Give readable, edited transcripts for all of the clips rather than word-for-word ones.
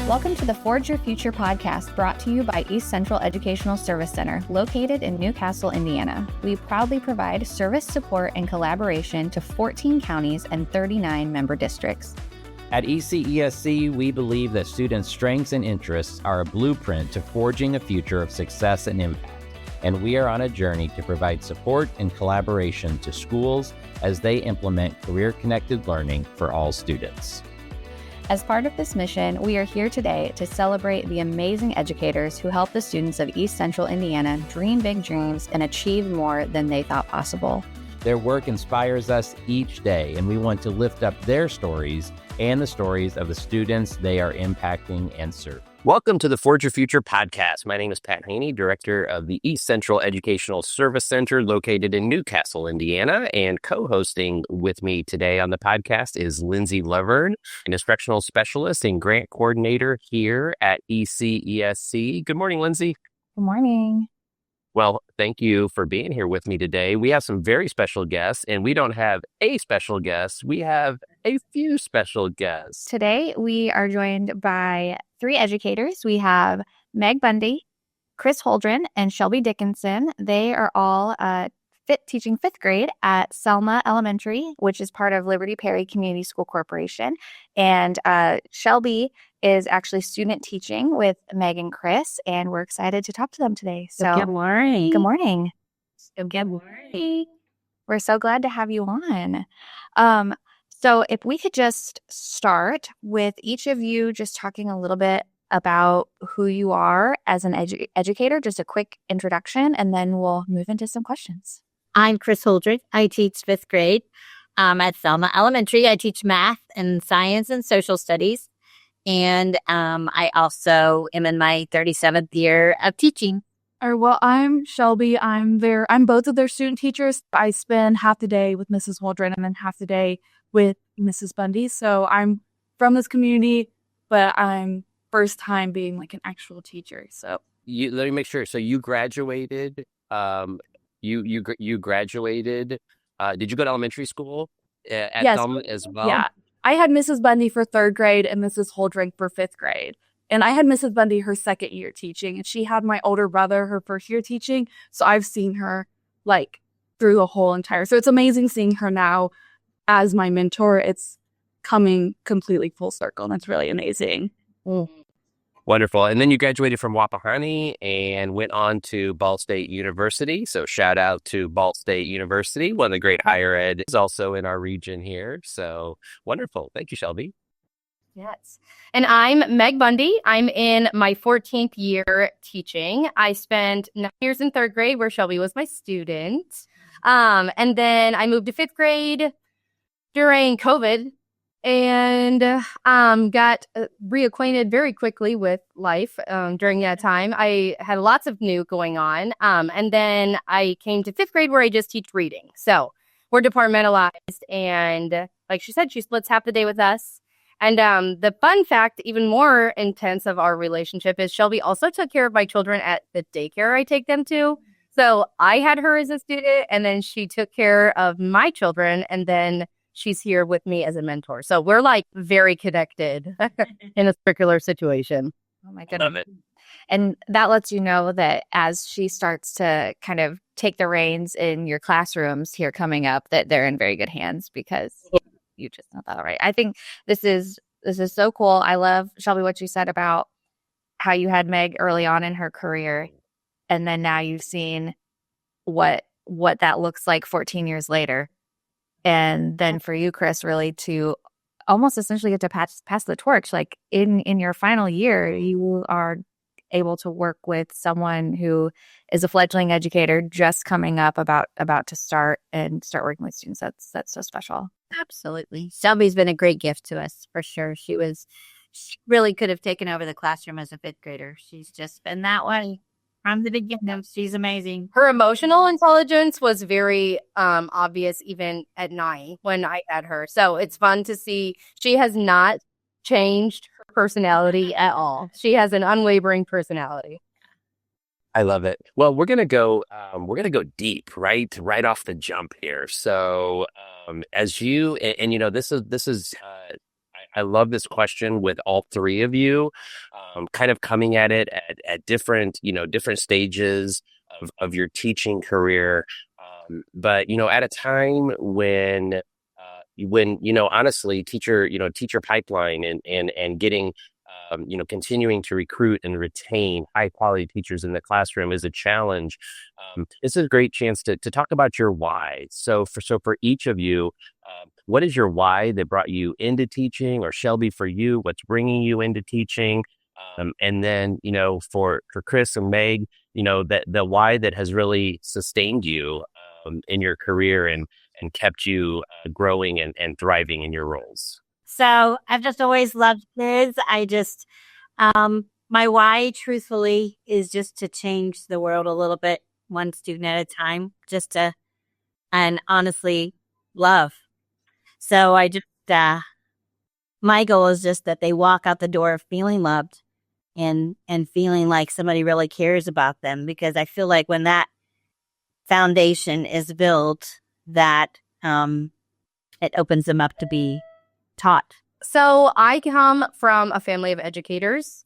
Welcome to the Forge Your Future podcast, brought to you by East Central Educational Service Center, located in Newcastle, Indiana. We proudly provide service support and collaboration to 14 counties and 39 member districts. At ECESC, we believe that students' strengths and interests are a blueprint to forging a future of success and impact, and we are on a journey to provide support and collaboration to schools as they implement career-connected learning for all students. As part of this mission, we are here today to celebrate the amazing educators who help the students of East Central Indiana dream big dreams and achieve more than they thought possible. Their work inspires us each day, and we want to lift up their stories and the stories of the students they are impacting and serving. Welcome to the Forge Your Future podcast. My name is Pat Haney, director of the East Central Educational Service Center located in Newcastle, Indiana, and co-hosting with me today on the podcast is Lindsay Laverne, an instructional specialist and grant coordinator here at ECESC. Good morning, Lindsay. Good morning. Well, thank you for being here with me today. We have some very special guests, and we don't have a special guest. We have a few special guests. Today, we are joined by 3 educators. We have Meg Bundy, Chris Holdren, and Shelby Dickinson. They are all teaching 5th grade at Selma Elementary, which is part of Liberty Perry Community School Corporation. And Shelby is actually student teaching with Meg and Chris, and we're excited to talk to them today. So good morning. Good morning. Good morning. We're so glad to have you on. So if we could just start with each of you just talking a little bit about who you are as an educator, just a quick introduction, and then we'll move into some questions. I'm Chris Holdren. I teach 5th grade at Selma Elementary. I teach math and science and social studies. And I also am in my 37th year of teaching. Well, I'm Shelby. I'm both of their student teachers. I spend half the day with Mrs. Holdren and then half the day with Mrs. Bundy. So I'm from this community, but I'm first time being like an actual teacher. So Let me make sure. So you graduated. You graduated. Did you go to elementary school at yes. Selma as well? Yeah. I had Mrs. Bundy for 3rd grade and Mrs. Holdren for 5th grade. And I had Mrs. Bundy her 2nd year teaching, and she had my older brother her 1st year teaching. So I've seen her like through the whole entire. So it's amazing seeing her now as my mentor. It's coming completely full circle, and it's really amazing. Wonderful. And then you graduated from Wapahani and went on to Ball State University. So shout out to Ball State University, one of the great higher ed is also in our region here. So wonderful. Thank you, Shelby. Yes. And I'm Meg Bundy. I'm in my 14th year teaching. I spent 9 years in 3rd grade where Shelby was my student. And then I moved to 5th grade during COVID and got reacquainted very quickly with life during that time. I had lots of new going on. And then I came to 5th grade where I just teach reading. So we're departmentalized. And like she said, she splits half the day with us. And the fun fact, even more intense of our relationship, is Shelby also took care of my children at the daycare I take them to. So I had her as a student, and then she took care of my children, and then she's here with me as a mentor. So we're like very connected in a circular situation. Oh my goodness. Love it. And that lets you know that as she starts to kind of take the reins in your classrooms here coming up, that they're in very good hands because you just know that, right? I think this is so cool. I love, Shelby, what you said about how you had Meg early on in her career, and then now you've seen what that looks like 14 years later. And then for you, Chris, really to almost essentially get to pass the torch. Like in your final year, you are able to work with someone who is a fledgling educator just coming up about to start working with students. That's so special. Absolutely. Shelby's been a great gift to us, for sure. She really could have taken over the classroom as a 5th grader. She's just been that way from the beginning. She's amazing. Her emotional intelligence was very obvious even at 9 when I had her. So it's fun to see she has not changed her personality at all. She has an unwavering personality. I love it. Well, we're gonna go deep right off the jump here. So, as you and you know, this is I love this question with all three of you, kind of coming at it at different, different stages of your teaching career. But, at a time when, honestly, teacher pipeline and getting, continuing to recruit and retain high quality teachers in the classroom is a challenge. This is a great chance to talk about your why. So for each of you, what is your why that brought you into teaching, or Shelby, for you, what's bringing you into teaching? And then, for Chris and Meg, that the why that has really sustained you in your career and kept you growing and thriving in your roles. So I've just always loved kids. My why, truthfully, is just to change the world a little bit, one student at a time, and honestly, love. So my goal is just that they walk out the door feeling loved and feeling like somebody really cares about them, because I feel like when that foundation is built, that it opens them up to be taught. So I come from a family of educators.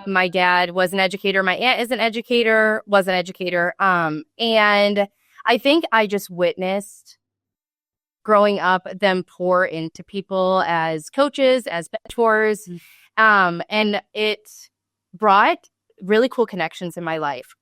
My dad was an educator. My aunt is an educator, was an educator. And I think I just witnessed growing up them pour into people as coaches, as mentors. And it brought really cool connections in my life.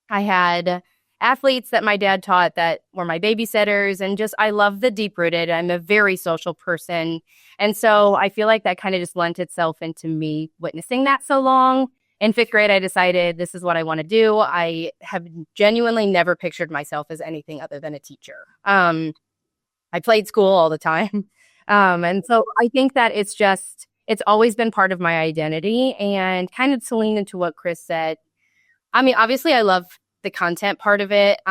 I had athletes that my dad taught that were my babysitters, and I love the deep-rooted. I'm a very social person. And so I feel like that kind of just lent itself into me witnessing that so long. In 5th grade, I decided this is what I want to do. I have genuinely never pictured myself as anything other than a teacher. I played school all the time. And so I think that it's always been part of my identity. And kind of to lean into what Chris said, I mean, obviously I love the content part of it.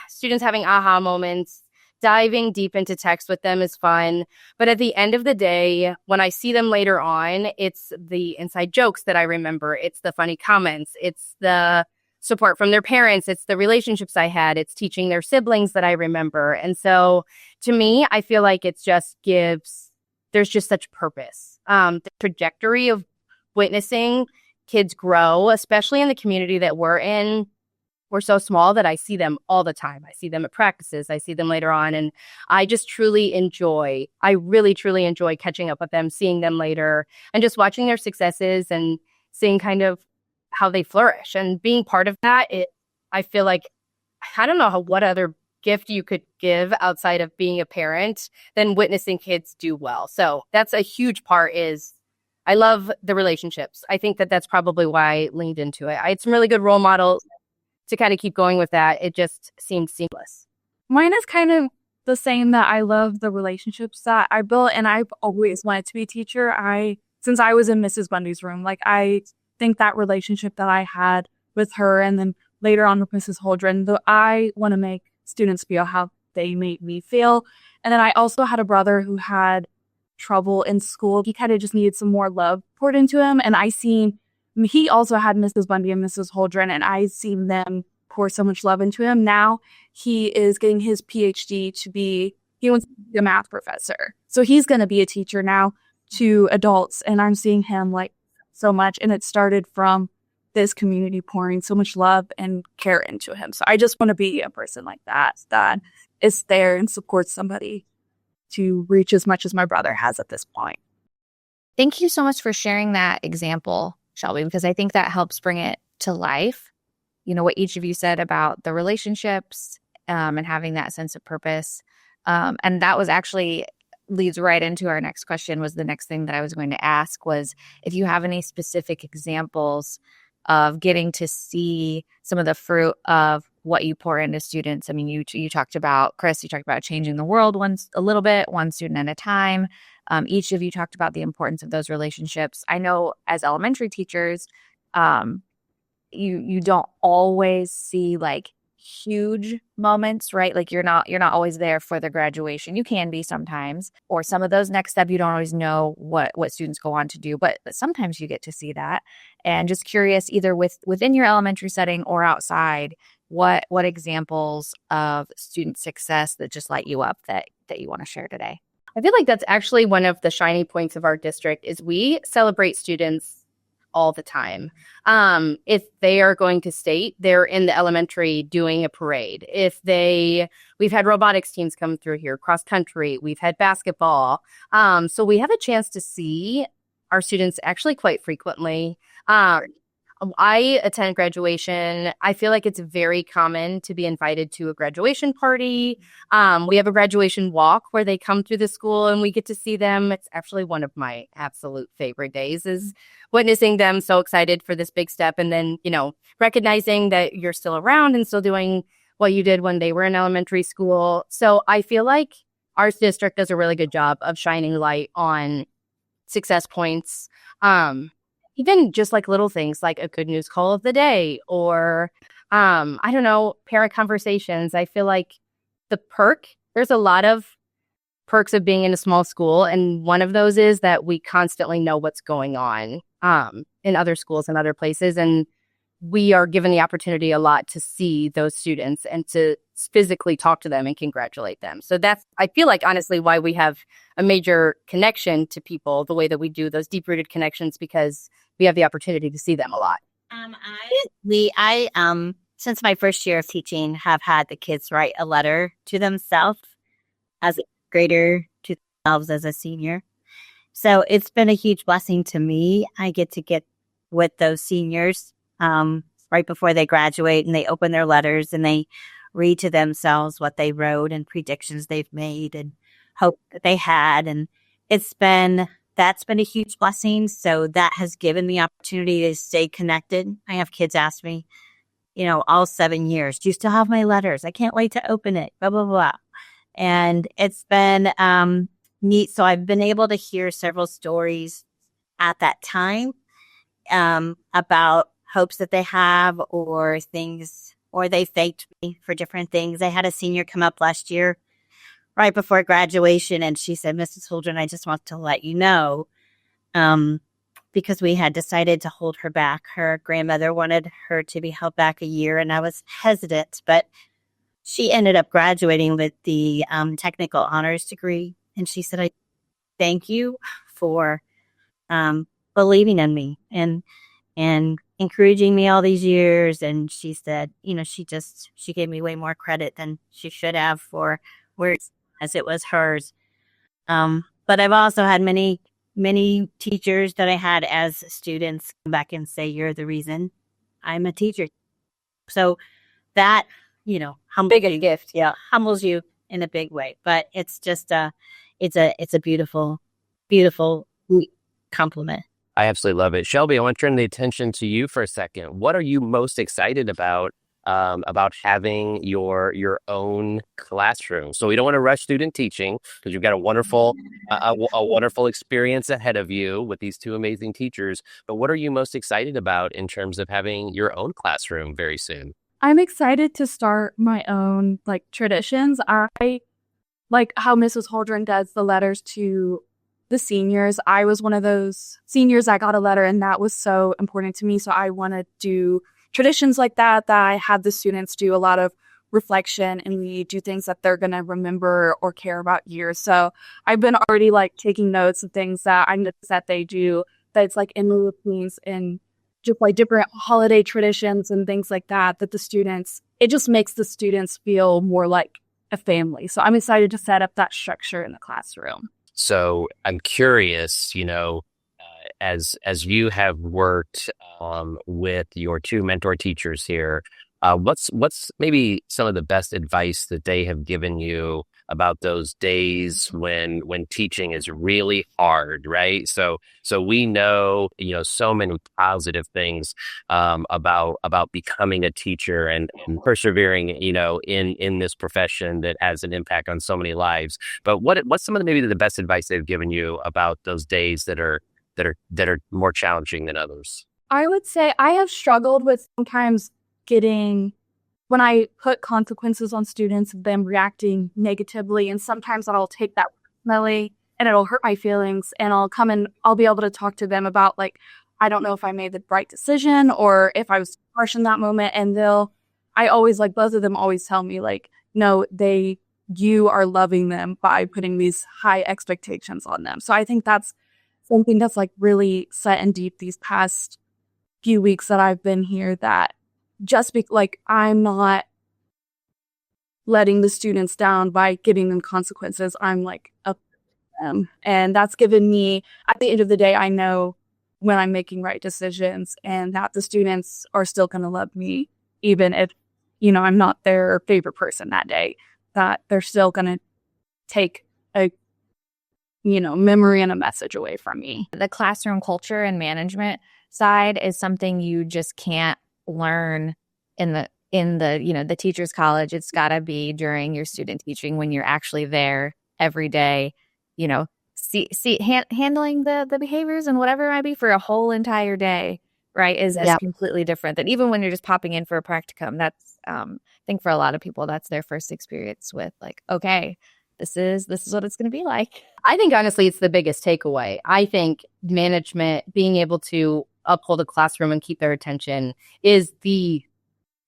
Students having aha moments, diving deep into text with them is fun. But at the end of the day, when I see them later on, it's the inside jokes that I remember. It's the funny comments. It's the support from their parents. It's the relationships I had. It's teaching their siblings that I remember. And so to me, I feel like there's just such purpose. The trajectory of witnessing kids grow, especially in the community that we're in. We're so small that I see them all the time. I see them at practices. I see them later on. And I really, truly enjoy catching up with them, seeing them later, and just watching their successes and seeing kind of how they flourish. And being part of that, I feel like, I don't know what other gift you could give outside of being a parent than witnessing kids do well. So that's a huge part. I love the relationships. I think that's probably why I leaned into it. I had some really good role models to kind of keep going with that. It just seemed seamless. Mine is kind of the same, that I love the relationships that I built, and I've always wanted to be a teacher. Since I was in Mrs. Bundy's room, I think that relationship that I had with her, and then later on with Mrs. Holdren, I want to make students feel how they made me feel. And then I also had a brother who had trouble in school. He kind of just needed some more love poured into him, and he also had Mrs. Bundy and Mrs. Holdren, and I've seen them pour so much love into him. Now he is getting his PhD he wants to be a math professor. So he's going to be a teacher now to adults, and I'm seeing him so much. And it started from this community pouring so much love and care into him. So I just want to be a person like that is there and supports somebody to reach as much as my brother has at this point. Thank you so much for sharing that example, Shelby, because I think that helps bring it to life. What each of you said about the relationships and having that sense of purpose. And that was actually leads right into our next question. Was the next thing that I was going to ask was if you have any specific examples of getting to see some of the fruit of what you pour into students. I mean, you talked about, Chris, you talked about changing the world a little bit, one student at a time. Each of you talked about the importance of those relationships. I know as elementary teachers, you don't always see huge moments, right? You're not always there for the graduation. You can be sometimes, or some of those next step, you don't always know what students go on to do, but sometimes you get to see that. And just curious, either within your elementary setting or outside, what examples of student success that just light you up that you want to share today? I feel like that's actually one of the shiny points of our district is we celebrate students all the time. If they are going to state, they're in the elementary doing a parade. We've had robotics teams come through here, cross country, we've had basketball. So we have a chance to see our students actually quite frequently. I attend graduation. I feel like it's very common to be invited to a graduation party. We have a graduation walk where they come through the school and we get to see them. It's actually one of my absolute favorite days is witnessing them so excited for this big step. And then, recognizing that you're still around and still doing what you did when they were in elementary school. So I feel like our district does a really good job of shining light on success points. Even just like little things like a good news call of the day or, I don't know, parent conversations. I feel like there's a lot of perks of being in a small school. And one of those is that we constantly know what's going on in other schools and other places. And we are given the opportunity a lot to see those students and to physically talk to them and congratulate them. So that's, I feel like, honestly, why we have a major connection to people the way that we do, those deep-rooted connections, because we have the opportunity to see them a lot. Since my first year of teaching, have had the kids write a letter to themselves as a grader, to themselves as a senior. So it's been a huge blessing to me. I get to get with those seniors right before they graduate, and they open their letters and they read to themselves what they wrote and predictions they've made and hope that they had. And that's been a huge blessing. So that has given me opportunity to stay connected. I have kids ask me, all 7 years, do you still have my letters? I can't wait to open it, blah, blah, blah. And it's been neat. So I've been able to hear several stories at that time about hopes that they have or things, or they faked me for different things. I had a senior come up last year right before graduation, and she said, Mrs. Holdren, I just want to let you know, because we had decided to hold her back. Her grandmother wanted her to be held back a year, and I was hesitant, but she ended up graduating with the technical honors degree. And she said, I thank you for believing in me and encouraging me all these years. And she said, she gave me way more credit than she should have for words as it was hers. But I've also had many teachers that I had as students come back and say, you're the reason I'm a teacher. So that, Big a gift. Yeah. Humbles you in a big way. But it's just it's a beautiful, beautiful compliment. I absolutely love it. Shelby, I want to turn the attention to you for a second. What are you most excited about having your own classroom? So we don't want to rush student teaching because you've got a wonderful experience ahead of you with these two amazing teachers. But what are you most excited about in terms of having your own classroom very soon? I'm excited to start my own traditions. I like how Mrs. Holdren does the letters to the seniors. I was one of those seniors that got a letter, and that was so important to me. So I want to do traditions like that I have the students do a lot of reflection, and we do things that they're going to remember or care about years. So I've been already taking notes of things that I notice that they do, that it's in the routines and just different holiday traditions and things like that the students, it just makes the students feel more like a family. So I'm excited to set up that structure in the classroom. So I'm curious, as you have worked with your two mentor teachers here, what's maybe some of the best advice that they have given you about those days when teaching is really hard, right? So we know, so many positive things about becoming a teacher and persevering, in this profession that has an impact on so many lives. But what's some of maybe the best advice they've given you about those days that are more challenging than others? I would say I have struggled with sometimes when I put consequences on students, them reacting negatively, and sometimes I'll take that personally and it'll hurt my feelings, and I'll be able to talk to them about I don't know if I made the right decision or if I was harsh in that moment. And both of them always tell me no, they you are loving them by putting these high expectations on them. So I think that's something that's like really set in deep these past few weeks that I've been here, that just like I'm not letting the students down by giving them consequences. I'm like up to them. And that's given me, at the end of the day, I know when I'm making right decisions and that the students are still going to love me, even if, I'm not their favorite person that day, that they're still going to take a, memory and a message away from me. The classroom culture and management side is something you just can't learn in the teacher's college. It's got to be during your student teaching, when you're actually there every day, handling the behaviors and whatever it might be for a whole entire day, right, is completely different than even when you're just popping in for a practicum. That's I think for a lot of people, that's their first experience with like, okay, this is what it's going to be like. I think honestly, it's the biggest takeaway. I think management being able to uphold a classroom and keep their attention is the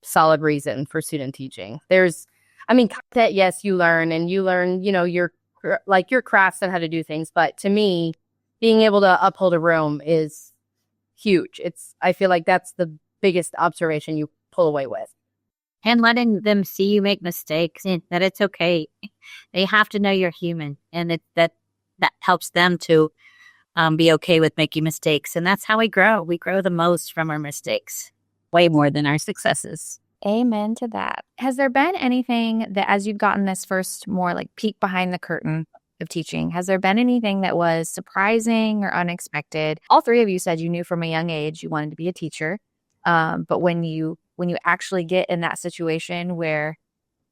solid reason for student teaching. Content, yes, you learn, your crafts and how to do things. But to me, being able to uphold a room is huge. I feel like that's the biggest observation you pull away with. And letting them see you make mistakes and that it's okay. They have to know you're human, and that helps them to be okay with making mistakes. And that's how we grow. We grow the most from our mistakes, way more than our successes. Amen to that. Has there been anything that, as you've gotten this first more like peek behind the curtain of teaching, has there been anything that was surprising or unexpected? All three of you said you knew from a young age you wanted to be a teacher. But when you actually get in that situation where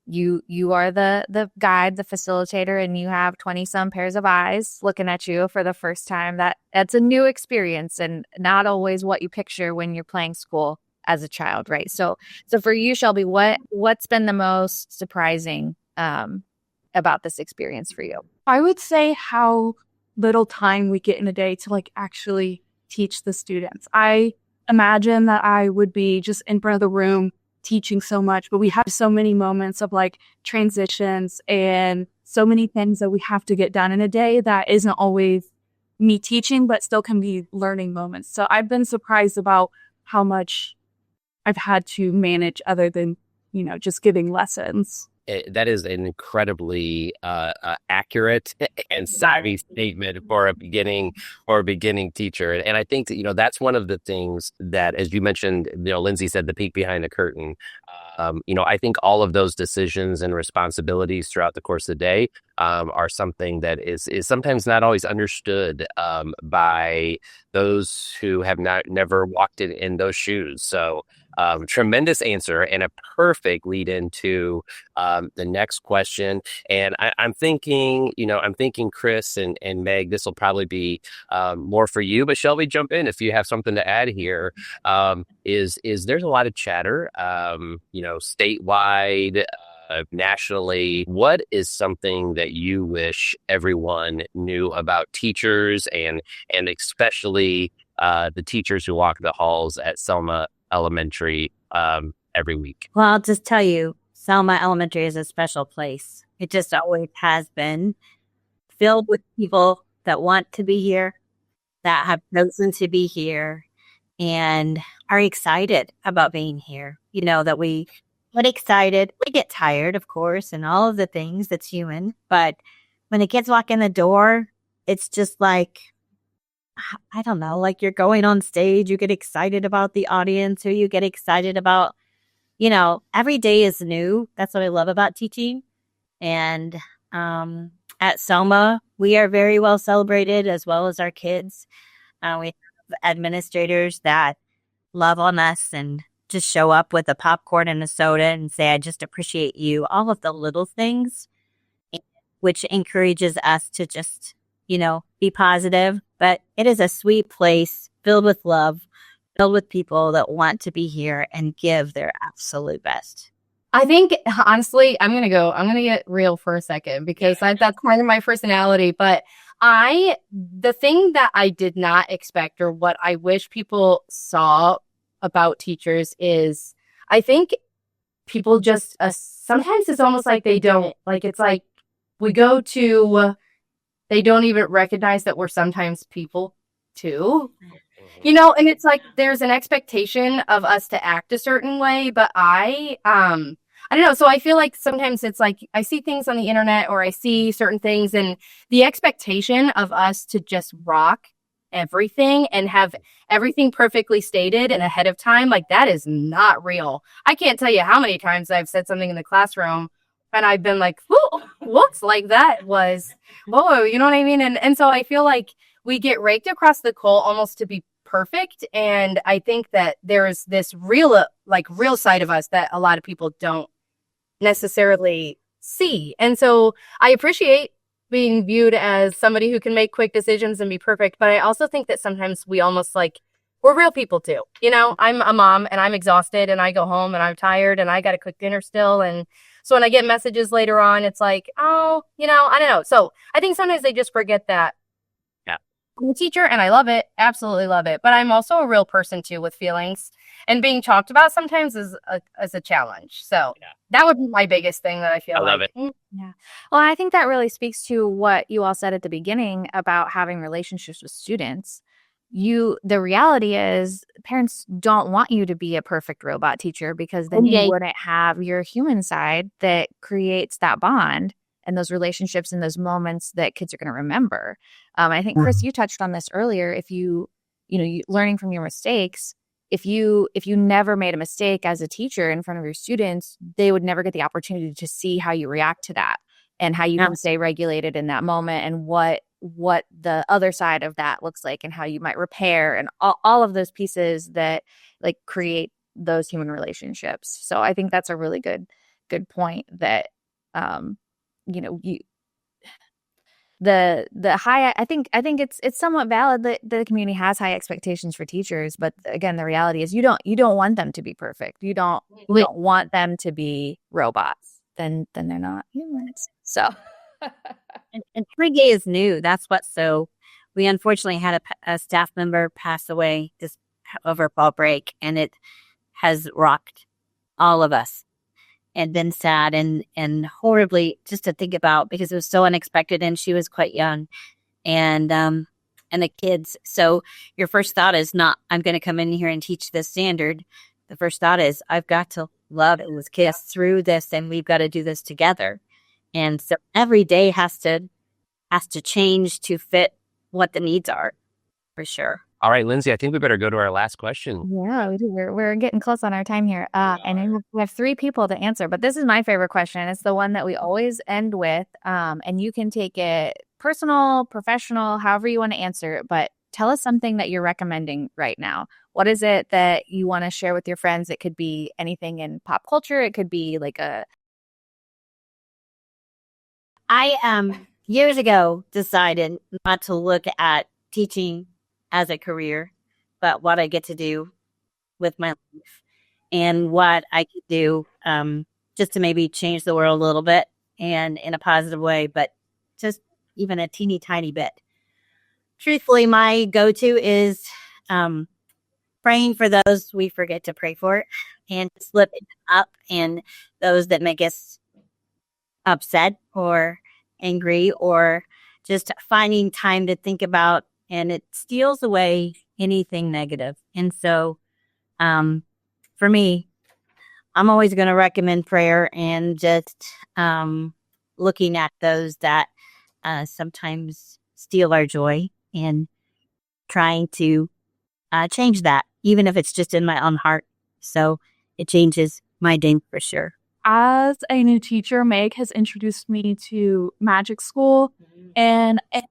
you are the guide, the facilitator, and you have 20 some pairs of eyes looking at you for the first time, that's a new experience and not always what you picture when you're playing school as a child, right? So for you, Shelby, what's been the most surprising about this experience for you? I would say how little time we get in a day to like actually teach the students. I imagine that I would be just in front of the room teaching so much, but we have so many moments of like transitions and so many things that we have to get done in a day that isn't always me teaching, but still can be learning moments. So I've been surprised about how much I've had to manage other than, just giving lessons. That is an incredibly accurate and savvy statement for a beginning teacher. And I think that, that's one of the things that, as you mentioned, Lindsay said, the peek behind the curtain. I think all of those decisions and responsibilities throughout the course of the day are something that is sometimes not always understood by those who have never walked in those shoes. So tremendous answer and a perfect lead into the next question. And I'm thinking, Chris and Meg, this will probably be more for you, but Shelby, jump in if you have something to add here. Is there's a lot of chatter, statewide, nationally. What is something that you wish everyone knew about teachers and especially the teachers who walk the halls at Selma Elementary every week? Well, I'll just tell you, Selma Elementary is a special place. It just always has been, filled with people that want to be here, that have chosen to be here, and are excited about being here. That we get excited. We get tired, of course, and all of the things that's human. But when the kids walk in the door, it's just like, I don't know, like you're going on stage, you get excited about the audience, or you get excited about, every day is new. That's what I love about teaching. And at Selma, we are very well celebrated, as well as our kids. We have administrators that love on us and just show up with a popcorn and a soda and say, I just appreciate you. All of the little things, which encourages us to just, be positive. But it is a sweet place filled with love, filled with people that want to be here and give their absolute best. I think, honestly, I'm going to get real for a second because that's kind of my personality. But the thing that I did not expect, or what I wish people saw about teachers, is I think people just, sometimes it's almost like they don't, like, it's like we go to, they don't even recognize that we're sometimes people too. You know, and it's like there's an expectation of us to act a certain way, but I don't know. So I feel like sometimes it's like I see things on the internet or I see certain things, and the expectation of us to just rock everything and have everything perfectly stated and ahead of time, like that is not real. I can't tell you how many times I've said something in the classroom and I've been like, whoops, like that was, whoa, you know what I mean? And so I feel like we get raked across the coal almost to be perfect. And I think that there's this real side of us that a lot of people don't necessarily see. And so I appreciate being viewed as somebody who can make quick decisions and be perfect. But I also think that sometimes we almost like, we're real people too. You know, I'm a mom and I'm exhausted and I go home and I'm tired and I got to cook dinner still. And so when I get messages later on, it's like, oh, you know, I don't know. So I think sometimes they just forget that. I'm a teacher and I love it. Absolutely love it. But I'm also a real person too with feelings, and being talked about sometimes is a challenge. So that would be my biggest thing that I feel love like. it. Yeah. Well, I think that really speaks to what you all said at the beginning about having relationships with students. The reality is parents don't want you to be a perfect robot teacher, because then you wouldn't have your human side that creates that bond and those relationships and those moments that kids are going to remember. I think, Chris, you touched on this earlier. If you learning from your mistakes, if you never made a mistake as a teacher in front of your students, they would never get the opportunity to see how you react to that and how you can stay regulated in that moment, and what the other side of that looks like and how you might repair, and all of those pieces that like create those human relationships. So I think that's a really good point that, the high, I think it's somewhat valid that the community has high expectations for teachers, but again, the reality is you don't want them to be perfect. You don't want them to be robots. Then they're not humans. So and 3G is new. That's what's so. We unfortunately had a staff member pass away this over fall break, and it has rocked all of us. And been sad and horribly just to think about, because it was so unexpected and she was quite young, and the kids. So your first thought is not, I'm going to come in here and teach this standard. The first thought is, I've got to love it with kids through this, and we've got to do this together. And so every day has to change to fit what the needs are, for sure. All right, Lindsay, I think we better go to our last question. Yeah, we do. We're getting close on our time here. And we have 3 people to answer, but this is my favorite question. It's the one that we always end with. And you can take it personal, professional, however you want to answer it, but tell us something that you're recommending right now. What is it that you want to share with your friends? It could be anything in pop culture. It could be like I years ago decided not to look at teaching as a career, but what I get to do with my life and what I could do just to maybe change the world a little bit and in a positive way, but just even a teeny tiny bit. Truthfully, my go-to is praying for those we forget to pray for, and slip it up, and those that make us upset or angry, or just finding time to think about, and it steals away anything negative. And so for me, I'm always going to recommend prayer and just looking at those that sometimes steal our joy, and trying to change that, even if it's just in my own heart. So it changes my day for sure. As a new teacher, Meg has introduced me to magic school. And in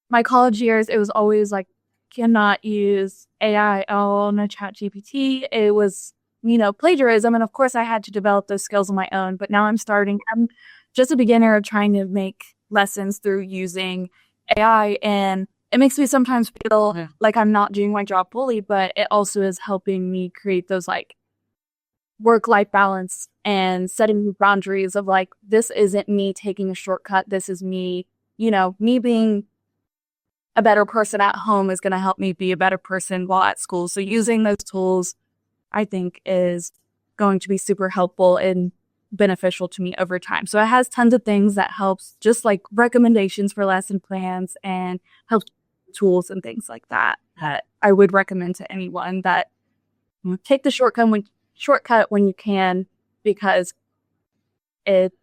my college years, it was always like, cannot use AI on a chat GPT. It was, plagiarism. And of course, I had to develop those skills on my own. But now I'm just a beginner of trying to make lessons through using AI. And it makes me sometimes feel like I'm not doing my job fully, but it also is helping me create those like work-life balance and setting boundaries of like, this isn't me taking a shortcut. This is me, me being a better person at home is going to help me be a better person while at school. So using those tools, I think, is going to be super helpful and beneficial to me over time. So it has tons of things that helps, just like recommendations for lesson plans and help tools and things like that I would recommend to anyone, that take the shortcut when you can, because it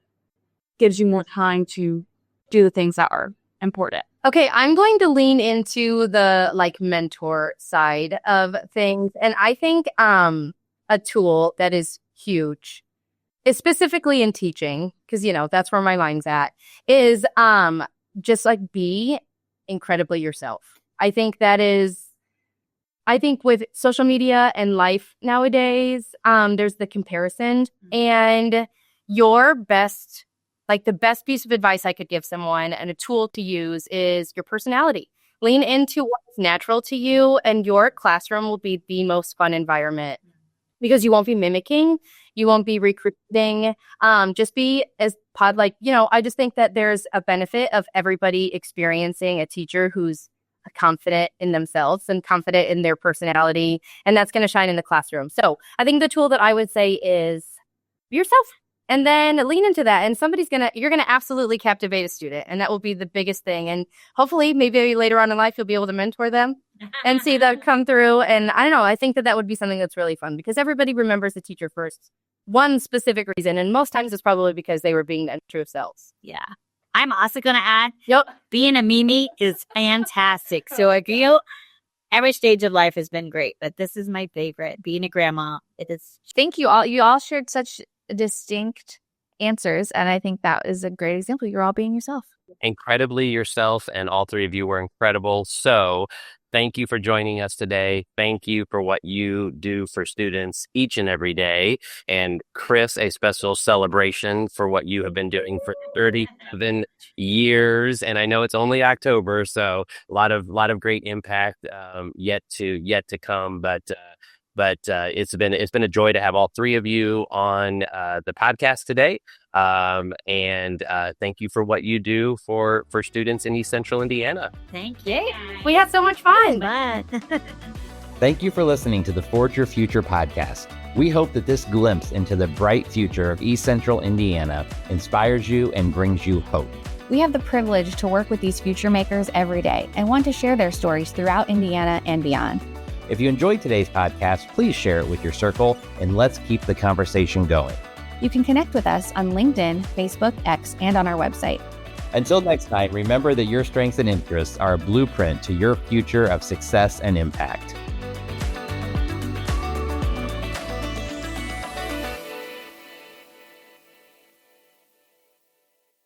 gives you more time to do the things that are important. Okay, I'm going to lean into the like mentor side of things. And I think a tool that is huge, is specifically in teaching, because, you know, that's where my mind's at, is just like be incredibly yourself. I think with social media and life nowadays, there's the comparison, and your best, like the best piece of advice I could give someone and a tool to use is your personality. Lean into what's natural to you, and your classroom will be the most fun environment because you won't be mimicking, you won't be recruiting, just be as I just think that there's a benefit of everybody experiencing a teacher who's confident in themselves and confident in their personality, and that's going to shine in the classroom. So I think the tool that I would say is be yourself, and then lean into that, and you're going to absolutely captivate a student, and that will be the biggest thing. And hopefully maybe later on in life, you'll be able to mentor them and see that come through. And I don't know, I think that would be something that's really fun, because everybody remembers the teacher first one specific reason, and most times it's probably because they were being their true selves. Yeah. I'm also going to add, being a Mimi is fantastic. So every stage of life has been great, but this is my favorite. Being a grandma, it is. Thank you all. You all shared such distinct answers, and I think that is a great example. You're all being yourself. Incredibly yourself, and all three of you were incredible. So thank you for joining us today. Thank you for what you do for students each and every day. And Chris, a special celebration for what you have been doing for 37 years. And I know it's only October, so a lot of great impact yet to come. But it's been a joy to have all three of you on the podcast today. And thank you for what you do for students in East Central Indiana. Thank you. We had so much fun. Thank you for listening to the Forge Your Future podcast. We hope that this glimpse into the bright future of East Central Indiana inspires you and brings you hope. We have the privilege to work with these future makers every day and want to share their stories throughout Indiana and beyond. If you enjoyed today's podcast, please share it with your circle, and let's keep the conversation going. You can connect with us on LinkedIn, Facebook, X, and on our website. Until next time, remember that your strengths and interests are a blueprint to your future of success and impact.